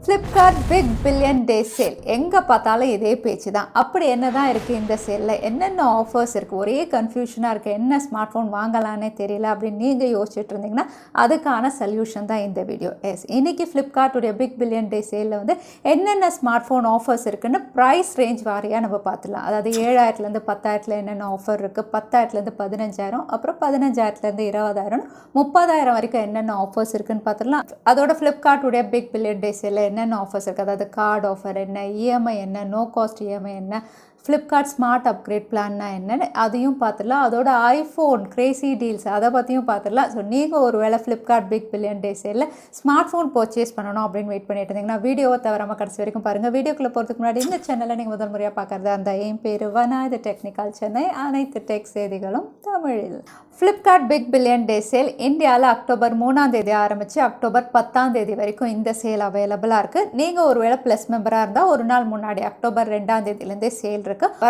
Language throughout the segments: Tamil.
Flipkart Big Billion Day Sale எங்கே பார்த்தாலும் இதே பேச்சு தான். அப்படி என்ன தான் இருக்குது இந்த சேலில், என்னென்ன ஆஃபர்ஸ் இருக்குது, ஒரே கன்ஃபியூஷனாக இருக்குது, என்ன ஸ்மார்ட் ஃபோன் வாங்கலான்னே தெரியல அப்படின்னு நீங்கள் யோசிச்சுட்டு இருந்தீங்கன்னா அதுக்கான சொல்யூஷன் தான் இந்த வீடியோ. இன்றைக்கி ஃப்ளிப்கார்ட்டுடைய பிக் பில்லியன் டே சேலில் வந்து என்னென்ன ஸ்மார்ட் ஃபோன் ஆஃபர்ஸ் இருக்குன்னு ப்ரைஸ் ரேஞ்ச் வாரியாக நம்ம பார்த்துலாம். அதாவது 7,000லேருந்து 10,000 என்னென்ன ஆஃபர் இருக்குது, 10,000லேருந்து 15,000, அப்புறம் 15,000லேருந்து 20,000, 30,000 வரைக்கும் என்னென்ன ஆஃபர்ஸ் இருக்குன்னு பார்த்துடலாம். அதோட ஃப்ளிப்கார்ட்டுடைய பிக் பில்லியன் டே சேலில் என்னென்ன ஆஃபர்ஸ் இருக்குது, அதாவது கார்டு ஆஃபர் என்ன, இஎம்ஐ என்ன, நோ காஸ்ட் இஎம்ஐ என்ன, ஃப்ளிப்கார்ட் ஸ்மார்ட் அப்கிரேட் பிளான்னா என்னென்னு அதையும் பார்த்துடலாம். அதோட ஐஃபோன் கிரேசி டீல்ஸ் அதை பற்றியும் பார்த்துடலாம். ஸோ நீங்கள் ஒரு வேளை Flipkart big billion day சேலில் smart phone purchase பண்ணணும் அப்படின்னு வெயிட் பண்ணிட்டு இருந்தீங்கன்னா வீடியோவை தவறாமல் கடைசி வரைக்கும் பாருங்கள். வீடியோக்குள்ளே போகிறதுக்கு முன்னாடி இந்த சேனலில் நீங்கள் முதல் முறையாக பார்க்குறதா அந்த என் பேர் வனா, இது டெக்னிக்கல் சென்னை, அனைத்து டெக் செய்திகளும் தமிழில். Flipkart big billion day sale இந்தியாவில் அக்டோபர் 3 ஆரம்பித்து அக்டோபர் 10 வரைக்கும் இந்த சேல் அவைலபிளாக இருக்குது. நீங்கள் ஒரு வேளை ப்ளஸ் மெம்பராக இருந்தால் ஒரு நாள் முன்னாடி அக்டோபர் 2 சேல் இருக்குது.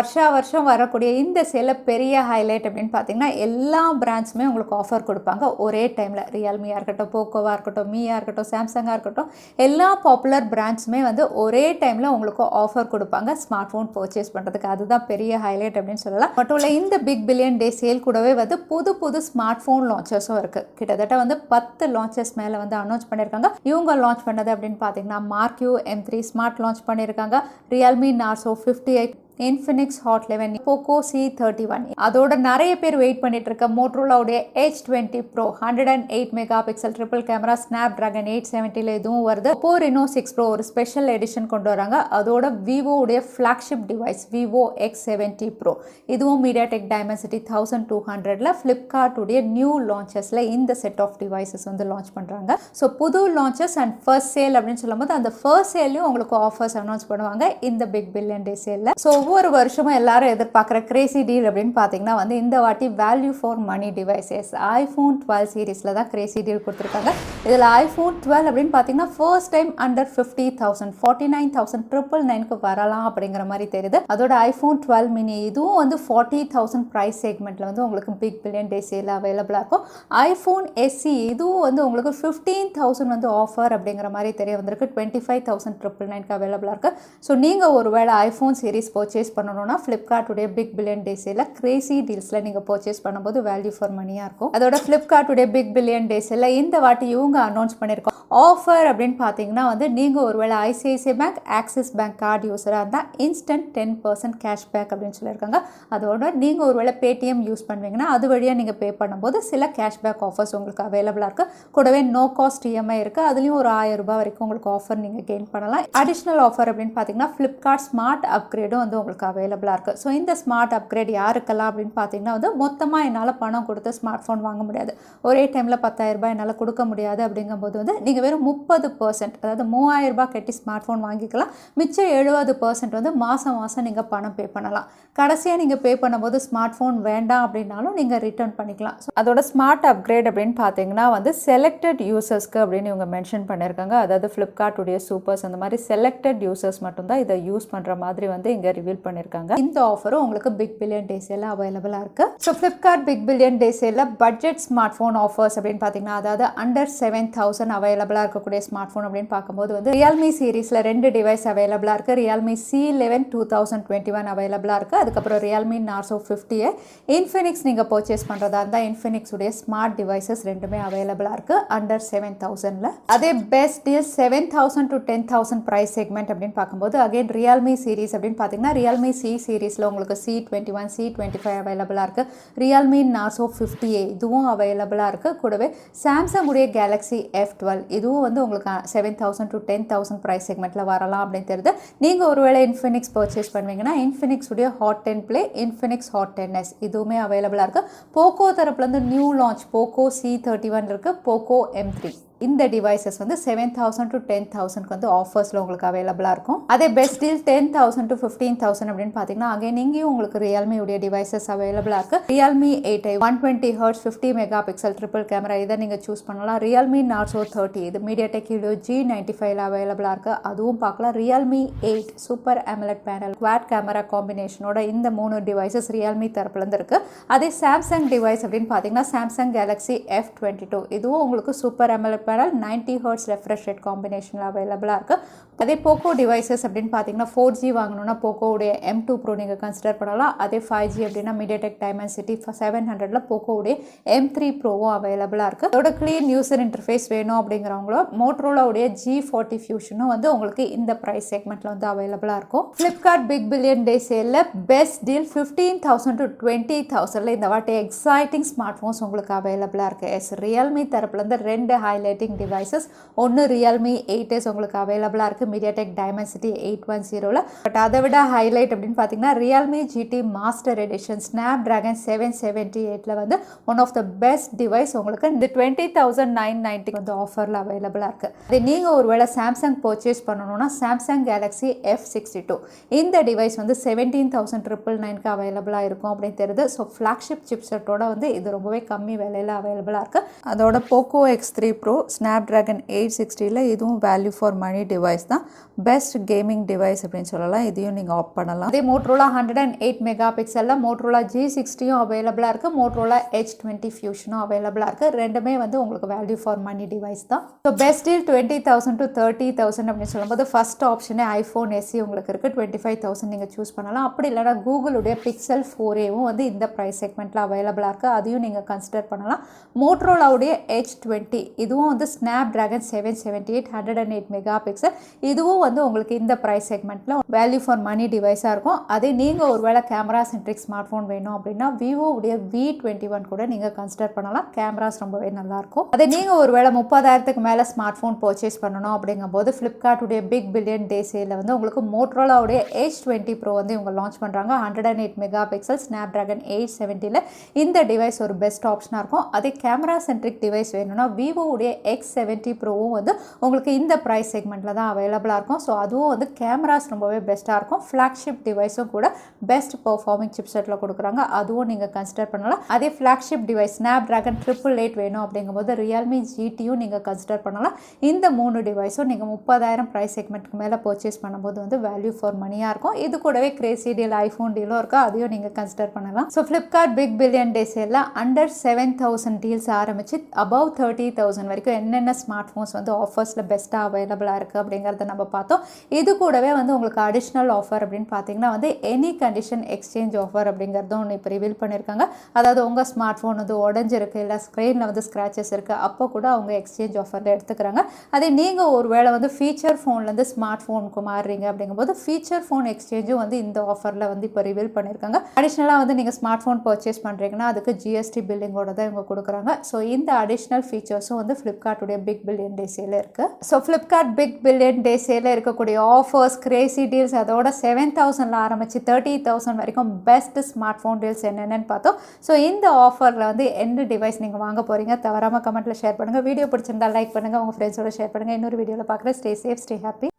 வருஷம் வரக்கூடிய இந்த சேலில் பெரிய ஹைலைட் அப்படின்னு பார்த்தீங்கன்னா எல்லா பிராண்ட்ஸுமே உங்களுக்கு ஆஃபர் கொடுப்பாங்க ஒரே டைமில். ரியல்மியாக இருக்கட்டும், போக்கோவாக இருக்கட்டும், மீயாக இருக்கட்டும், சாம்சங்காக இருக்கட்டும், எல்லா பாப்புலர் பிராண்ட்ஸுமே வந்து ஒரே டைமில் உங்களுக்கு ஆஃபர் கொடுப்பாங்க ஸ்மார்ட் ஃபோன் பர்ச்சேஸ் பண்ணுறதுக்கு. அதுதான் பெரிய ஹைலைட் அப்படின்னு சொல்லலாம். மட்டும் இல்லை, இந்த பிக் பில்லியன் டே சேல் கூடவே வந்து புது ஸ்மார்ட் ஃபோன் லான்ச்சஸும் இருக்குது. கிட்டத்தட்ட வந்து 10 லான்ச்சஸ் மேலே வந்து அனௌன்ஸ் பண்ணியிருக்காங்க. இவங்க லான்ச் பண்ணது அப்படின்னு பார்த்தீங்கன்னா மார்க்யூ M3 ஸ்மார்ட் லான்ச் பண்ணியிருக்காங்க, Realme Narzo 58, Infinix Hot 11, Poco C31. அதோட நிறைய பேர் வெயிட் பண்ணிட்டு இருக்க மோட்டோரோலாவுடைய H20 Pro 108 mega pixel triple camera Snapdragon 870 இதுவும் வருது. Oppo Reno 6 Pro ஒரு ஸ்பெஷல் எடிஷன் கொண்டு வராங்க. அதோட விவோடைய flagship device Vivo X70 Pro இதுவும் மீடியாடெக் டைமென்சிட்டி 1200ல ஃப்ளிப்கார்ட்டுடைய நியூ லான்ச்சஸில் இந்த செட் ஆஃப் டிவைசஸ் வந்து லான்ச் பண்ணுறாங்க. ஸோ புது லான்ச்சஸ் அண்ட் ஃபர்ஸ்ட் சேல் அப்படின்னு சொல்லும்போது அந்த ஃபர்ஸ்ட் சேல்லையும் உங்களுக்கு ஆஃபர்ஸ் அனௌன்ஸ் பண்ணுவாங்க இந்த பிக் பில்லியன் டே சேலில். ஸோ ஒவ்வொரு வருஷமும் எல்லாரும் எதிர்பார்க்குற கிரேசி டீல் அப்படின்னு பார்த்தீங்கன்னா வந்து இந்த வாட்டி value for money devices iPhone 12 சீரீஸில் தான் கிரேசி டீல் கொடுத்துருக்காங்க. இதில் ஐஃபோன் 12 அப்படின்னு பார்த்தீங்கன்னா ஃபர்ஸ்ட் டைம் அண்டர் 50,000 49,999க்கு வரலாம் அப்படிங்கிற மாதிரி தெரியுது. அதோட ஐஃபோன் 12 மினி இதுவும் வந்து 40,000 ப்ரைஸ் செக்மெண்ட்டில் வந்து உங்களுக்கு பிக் பில்லியன் டே சேல் அவைலபிளாக இருக்கும். ஐஃபோன் SE இதுவும் வந்து உங்களுக்கு 15,000 வந்து ஆஃபர் அப்படிங்கிற மாதிரி தெரிய வந்திருக்கு. 25,999க்கு அவைலபிளாக இருக்குது. ஸோ நீங்கள் ஒரு வேளை ஐஃபோன் சீரீஸ் பர்ச்சேஸ் பண்ணணும்னா ஃப்ளிப்கார்ட்டுடைய பிக் பில்லியன் டே சேலில் கிரேசி டீல்ஸில் நீங்கள் பர்ச்சேஸ் பண்ணும்போது வேல்யூ ஃபார் மணியாக இருக்கும். அதோட ஃப்ளிப்கார்ட்டுடைய பிக் பில்லியன் டே சேலில் இந்த வாட்டி இவங்க அனௌன்ஸ் பண்ணியிருக்கோம் ஆஃபர் அப்படின்னு பார்த்தீங்கன்னா வந்து நீங்கள் ஒரு வேளை ICICI bank, Axis bank card யூஸராக இருந்தால் இன்ஸ்டன்ட் 10% கேஷ்பேக் அப்படின்னு சொல்லியிருக்காங்க. அதோட நீங்கள் ஒரு வேளை பேடிஎம் யூஸ் பண்ணுவீங்கன்னா அது வழியாக நீங்கள் பே பண்ணும்போது சில கேஷ்பேக் ஆஃபர்ஸ் உங்களுக்கு அவைலபிளாக இருக்குது. கூடவே நோ காஸ்ட் இஎம்ஐ இருக்குது. அதுலேயும் ஒரு 1000 ரூபாய் வரைக்கும் உங்களுக்கு ஆஃபர் நீங்கள் கெயின் பண்ணலாம். அடிஷ்னல் ஆஃபர் அப்படின்னு பார்த்தீங்கன்னா ஃப்ளிப்கார்ட் ஸ்மார்ட் அப்கிரேடும் வந்து உங்களுக்கு அவைலபிளாக இருக்குது. ஸோ இந்த ஸ்மார்ட் அப்கிரேட் யாருக்கெல்லாம் அப்படின்னு பார்த்தீங்கன்னா வந்து மொத்தமாக என்னால் பணம் கொடுத்து ஸ்மார்ட் ஃபோன் வாங்க முடியாது, ஒரே டைமில் 10,000 ரூபாய் என்னால் கொடுக்க முடியாது. அப்படிங்கும்போது வந்து நீங்கள் வெறும் 30%, அதாவது 3,000 ரூபாய் கட்டி ஸ்மார்ட் ஃபோன் வாங்கிக்கலாம். மிச்சம் 70% வந்து மாதம் நீங்கள் பணம் பே பண்ணலாம். கடைசியாக நீங்கள் பே பண்ணும்போது ஸ்மார்ட் ஃபோன் வேண்டாம் அப்படின்னாலும் நீங்கள் ரிட்டர்ன் பண்ணிக்கலாம். ஸோ அதோட ஸ்மார்ட் அப்கிரேட் அப்படின்னு பார்த்தீங்கன்னா வந்து செலக்டட் யூசர்ஸ்க்கு அப்படின்னு இவங்க மென்ஷன் பண்ணியிருக்காங்க. அதாவது ஃப்ளிப்கார்ட்டுடைய சூப்பர்ஸ் அந்த மாதிரி செலக்டட் யூசர்ஸ் மட்டும்தான் இதை யூஸ் பண்ணுற மாதிரி வந்து இங்கே ரிவீல் பண்ணியிருக்காங்க. இந்த ஆஃபரும் உங்களுக்கு பிக் பில்லியன் டே சேலில் அவைலபிளாக இருக்குது. So Flipkart big billion day சேலில் budget smart phone offers அப்படின்னு பார்த்தீங்கன்னா அதாவது அண்டர் 7,000 அவைலபிளாக இருக்கக்கூடிய ஸ்மார்ட் ஃபோன் அப்படின்னு பார்க்கும்போது வந்து ரியல்மி சீரீஸில் 2 டிவைஸ் அவைலபிளாக இருக்குது. ரியல்மி C11 2021 அவைலபிளாக இருக்குது. அதுக்கப்புறம் ரியல்மி நார்சோ 50, இன்ஃபினிக்ஸ் நீங்கள் பர்ச்சேஸ் பண்ணுறதா இருந்தால் இன்ஃபினிக்ஸ் உடைய ஸ்மார்ட் டிவைசஸ் ரெண்டுமே அவைலபிளாக இருக்குது அண்டர் 7,000ல. அதே best deal 7,000 to 10,000 price segment அப்படின்னு பார்க்கும்போது அகைன் ரியல்மி சீரீஸ் அப்படின்னு பார்த்தீங்கன்னா ரியல்மி C சீரீஸில் உங்களுக்கு C21 C25 அவைலபிளாக இருக்குது. ரியல்மி நார்சோ 50A இதுவும் அவைலபிளாக இருக்குது. கூடவே சாம்சங் உடைய கேலக்ஸி F12 இதுவும் வந்து உங்களுக்கு 7,000 to 10,000 ப்ரைஸ் செக்மெண்ட்டில் வரலாம் அப்படின்னு தெரியுது. நீங்கள் ஒருவேளை இன்ஃபினிக்ஸ் பர்ச்சேஸ் பண்ணுவீங்கன்னா இன்ஃபினிக்ஸ் உடைய hot 10 Play, Infinix hot 10s இதுவுமே அவைலபிளாக இருக்குது. போக்கோ தரப்புலேருந்து நியூ லான்ச் போக்கோ C31 இருக்குது, போக்கோ M3 இந்த டிவைசஸ் வந்து 7,000 to 10,000க்கு வந்து ஆஃபர்ஸில் உங்களுக்கு அவைலபிளாக இருக்கும். அதே பெஸ்ட் டீல் 10,000 to 15,000 அப்படின்னு பார்த்தீங்கன்னா அகைன் இங்கேயும் உங்களுக்கு ரியல்மி உடைய டிவைசஸ் அவைலபிளாக இருக்குது. Realme 8i 120 Hz 50 mega pixel triple camera இதை நீங்கள் சூஸ் பண்ணலாம். ரியல்மி நார்சோ 30 இது மீடியாடெக் ஹீலியோ G95ல அவைலபிளாக இருக்குது, அதுவும் பார்க்கலாம். Realme 8 super AMOLED panel quad camera காம்பினேஷனோட இந்த 3 டிவைசஸ் ரியல்மி தரப்புலேருந்து இருக்குது. அதே சாம்சங் டிவைஸ் அப்படின்னு பார்த்தீங்கன்னா சாம்சங் கேலக்ஸி F22 இதுவும் உங்களுக்கு super AMOLED panel 90 hertz refresh rate காம்பினேஷனில் அவைலபிளாக இருக்குது. அதே போக்கோ டிவைசஸ் அப்படின்னு பார்த்தீங்கன்னா 4G வாங்கணும்னா போக்கோவுடைய M2 Pro நீங்கள் கன்சிடர் பண்ணலாம். அதே 5G அப்படின்னா மீடியாடெக் டைமென்சிட்டி 700ல் போக்கோவுடைய M3 Proவும் அவைலபிளாக இருக்குது. அதோட க்ளீன் யூசர் இன்டர்ஃபேஸ் வேணும் அப்படிங்கிறவங்களோ மோட்டரோலாவுடைய G40 ஃபியூஷனும் வந்து உங்களுக்கு இந்த ப்ரைஸ் செக்மெண்ட்டில் வந்து அவைலபிளாக இருக்கும். ஃப்ளிப்கார்ட் பிக் பில்லியன் டே சேலில் பெஸ்ட் டீல் 15,000 to 20,000ல் இந்த வாட்டி எக்ஸைட்டிங் ஸ்மார்ட் ஃபோன்ஸ் உங்களுக்கு அவைலபிளாக இருக்குது. எஸ் ரியல்மி தரப்புலேருந்து 2 ஹைலைட்டிங் டிவைசஸ், ஒன்று ரியல்மி 8S உங்களுக்கு அவைலபிளாக இருக்குது மீடியாடெக் டைமென்சிட்டி 810ல். பட் அதை விட ஹைலைட் அப்படின்னு பார்த்தீங்கன்னா Realme GT master edition Snapdragon 778ல் வந்து one of the best device உங்களுக்கு இந்த 20,990 வந்து ஆஃபரில் அவைலபிளாக இருக்குது. அது நீங்கள் ஒருவேளை சாம்சங் பர்ச்சேஸ் பண்ணணும்னா சாம்சங் கேலக்ஸி F62 இந்த டிவைஸ் வந்து 17,999க்கு அவைலபிளாக இருக்கும் அப்படின்னு தெரியுது. ஸோ ஃப்ளாக்ஷிப் சிப்செட்டோட வந்து இது ரொம்பவே கம்மி விலையில் அவைலபிளாக இருக்குது. அதோட போக்கோ X3 Pro ஸ்னாப்டிராகன் 860ல் இதுவும் வேல்யூ ஃபார் மணி டிவைஸ் தான். பெஸ்ட் கேமிங் டிவைஸ் அப்படின்னு சொல்லலாம். இதையும் நீங்கள் ஆப் பண்ணலாம். அதே மோட்டரோலா 108 மெகா பிக்சலில் மோட்டரோலா G60யும் அவைலபிளாக இருக்குது. மோட்டரோலா H20 ஃபியூஷனும் அவைலபிளாக இருக்குது. ரெண்டுமே வந்து உங்களுக்கு வேல்யூ ஃபார் மணி டிவைஸ் தான். ஸோ பெஸ்ட் டீல் 20,000 to 30,000 அப்படின்னு சொல்லும்போது ஃபர்ஸ்ட் ஆப்ஷனே ஐஃபோன் SE உங்களுக்கு இருக்குது. 25,000 நீங்கள் சூஸ் பண்ணலாம். அப்படி இல்லைனா கூகுளுடைய பிக்சல் 4ஏவும் வந்து இந்த ப்ரைஸ் செக்மெண்ட்டில் அவைலபிளாக இருக்குது. அதையும் நீங்கள் கன்சிடர் பண்ணலாம். மோட்டரோலாவுடைய H20 இதுவும் வந்து ஸ்னாப்டிராகன் 778 108 மெகா பிக்சல் இதுவும் வந்து உங்களுக்கு இந்த ப்ரைஸ் செக்மெண்ட்டில் வேல்யூ ஃபார் மணி டிவைஸாக இருக்கும். அதே நீங்கள் ஒருவேளை கேமரா சென்ட்ரிக் ஸ்மார்ட் ஃபோன் வேணும் அப்படின்னா விவோவுடைய V21 கூட நீங்கள் கன்சிடர் பண்ணலாம். கேமராஸ் ரொம்பவே நல்லாயிருக்கும். அதே நீங்கள் ஒருவேளை 30,000க்கு மேலே ஸ்மார்ட் ஃபோன் பர்ச்சேஸ் பண்ணணும் அப்படிங்கும்போது ஃப்ளிப்கார்ட்டுடைய பிக் பில்லியன் டே சேலில் வந்து உங்களுக்கு மோட்டரோலாவுடைய H20 Pro வந்து இவங்க லான்ச் பண்ணுறாங்க. 108 மெகா பிக்சல் ஸ்னாப்டிராகன் 870ல் இந்த டிவைஸ் ஒரு பெஸ்ட் ஆப்ஷனாக இருக்கும். அதே கேமரா சென்ட்ரிக் டிவைஸ் வேணும்னா விவோவுடைய X70 Proவும் வந்து உங்களுக்கு இந்த ப்ரைஸ் செக்மெண்ட்டில் தான் அவைலபிளாக இருக்கும். ஸோ அதுவும் வந்து கேமராஸ் ரொம்பவே பெஸ்ட்டாக இருக்கும். ஃப்ளாக்ஷிப் டிவைஸும் கூட பெஸ்ட் பர்ஃபார்மிங் சிப்செட்டில் கொடுக்குறாங்க. அதுவும் நீங்கள் கன்சிடர் பண்ணலாம். அதே ஃப்ளாக்ஷிப் டிவைஸ் ஸ்னாப்டிராகன் 888 வேணும் அப்படிங்கும்போது ரியல்மி GTயும் நீங்கள் கன்சிடர் பண்ணலாம். இந்த 3 டிவைஸும் நீங்கள் 30,000 ப்ரைஸ் செக்மெண்ட்டுக்கு மேலே பர்ச்சேஸ் பண்ணும்போது வந்து வேல்யூ ஃபார் மணியாக இருக்கும். இது கூடவே கிரேசி டீல் ஐஃபோன் டீலும் இருக்குது. அதையும் நீங்கள் கன்சிடர் பண்ணலாம். So Flipkart big billion day சேலில் under 7,000 deals ஆரம்பித்து அபவ் 30,000 வரைக்கும் என்னென்ன ஸ்மார்ட் ஃபோன்ஸ் வந்து ஆஃபர்ஸில் பெஸ்ட்டாக அவைலபிளாக இருக்குது அப்படிங்கிறத நம்ம பார்த்தோம். இது கூடவே வந்து உங்களுக்கு அடிஷ்னல் ஆஃபர் அப்படின்னு பார்த்தீங்கன்னா வந்து எனி கண்டிஷன் எக்ஸ்சேஞ்ச் ஆஃபர் அப்படிங்கிறதும் ஒன்று இப்போ ரிவீல் பண்ணியிருக்காங்க. அதாவது உங்கள் ஸ்மார்ட் ஃபோன் வந்து உடஞ்சிருக்கு இல்லை ஸ்க்ரீனில் வந்து ஸ்க்ராச்சஸ் இருக்குது அப்போ கூட அவங்க எக்ஸ்சேஞ்ச் ஆஃபரில் எடுத்துக்கிறாங்க. அதே நீங்கள் ஒரு வேளை வந்து ஃபீச்சர் ஃபோன்லேருந்து ஸ்மார்ட் ஃபோனுக்கு மாறுறீங்க அப்படிங்கும்போது ஃபீச்சர் ஃபோன் எக்ஸ்சேஞ்சும் வந்து இந்த ஆஃபரில் வந்து இப்போ ரிவீல் பண்ணியிருக்காங்க. அடிஷ்னலாக வந்து நீங்கள் ஸ்மார்ட் ஃபோன் பர்ச்சேஸ் பண்ணுறீங்கன்னா அதுக்கு GST பில்லிங்கோட தான் இவங்க கொடுக்குறாங்க. ஸோ இந்த அடிஷ்னல் ஃபீச்சர்ஸும் வந்து ஃப்ளிப்கார்ட்டுடைய பிக் பில்லியன் டே சேலில் இருக்குது. So Flipkart big billion day சேலில் இருக்கக்கூடிய ஆஃபர்ஸ் கிரேசி டீல்ஸ் அதோட 7,000ல் ஆரம்பித்து 30,000 வரைக்கும் பெஸ்ட் ஸ்மார்ட் ஃபோன் டீல்ஸ் என்னென்னு பார்த்தோம். ஸோ இந்த ஆஃபரில் வந்து எந்த டிவைஸ் நீங்கள் வாங்க போகிறீங்க தவறாமல் கமெண்ட்டில் ஷேர் பண்ணுங்கள். வீடியோ பிடிச்சிருந்தா லைக் பண்ணுங்கள், உங்கள் ஃப்ரெண்ட்ஸோட ஷேர் பண்ணுங்கள். இன்னொரு வீடியோவில் பார்க்குறேன். Stay safe, stay happy.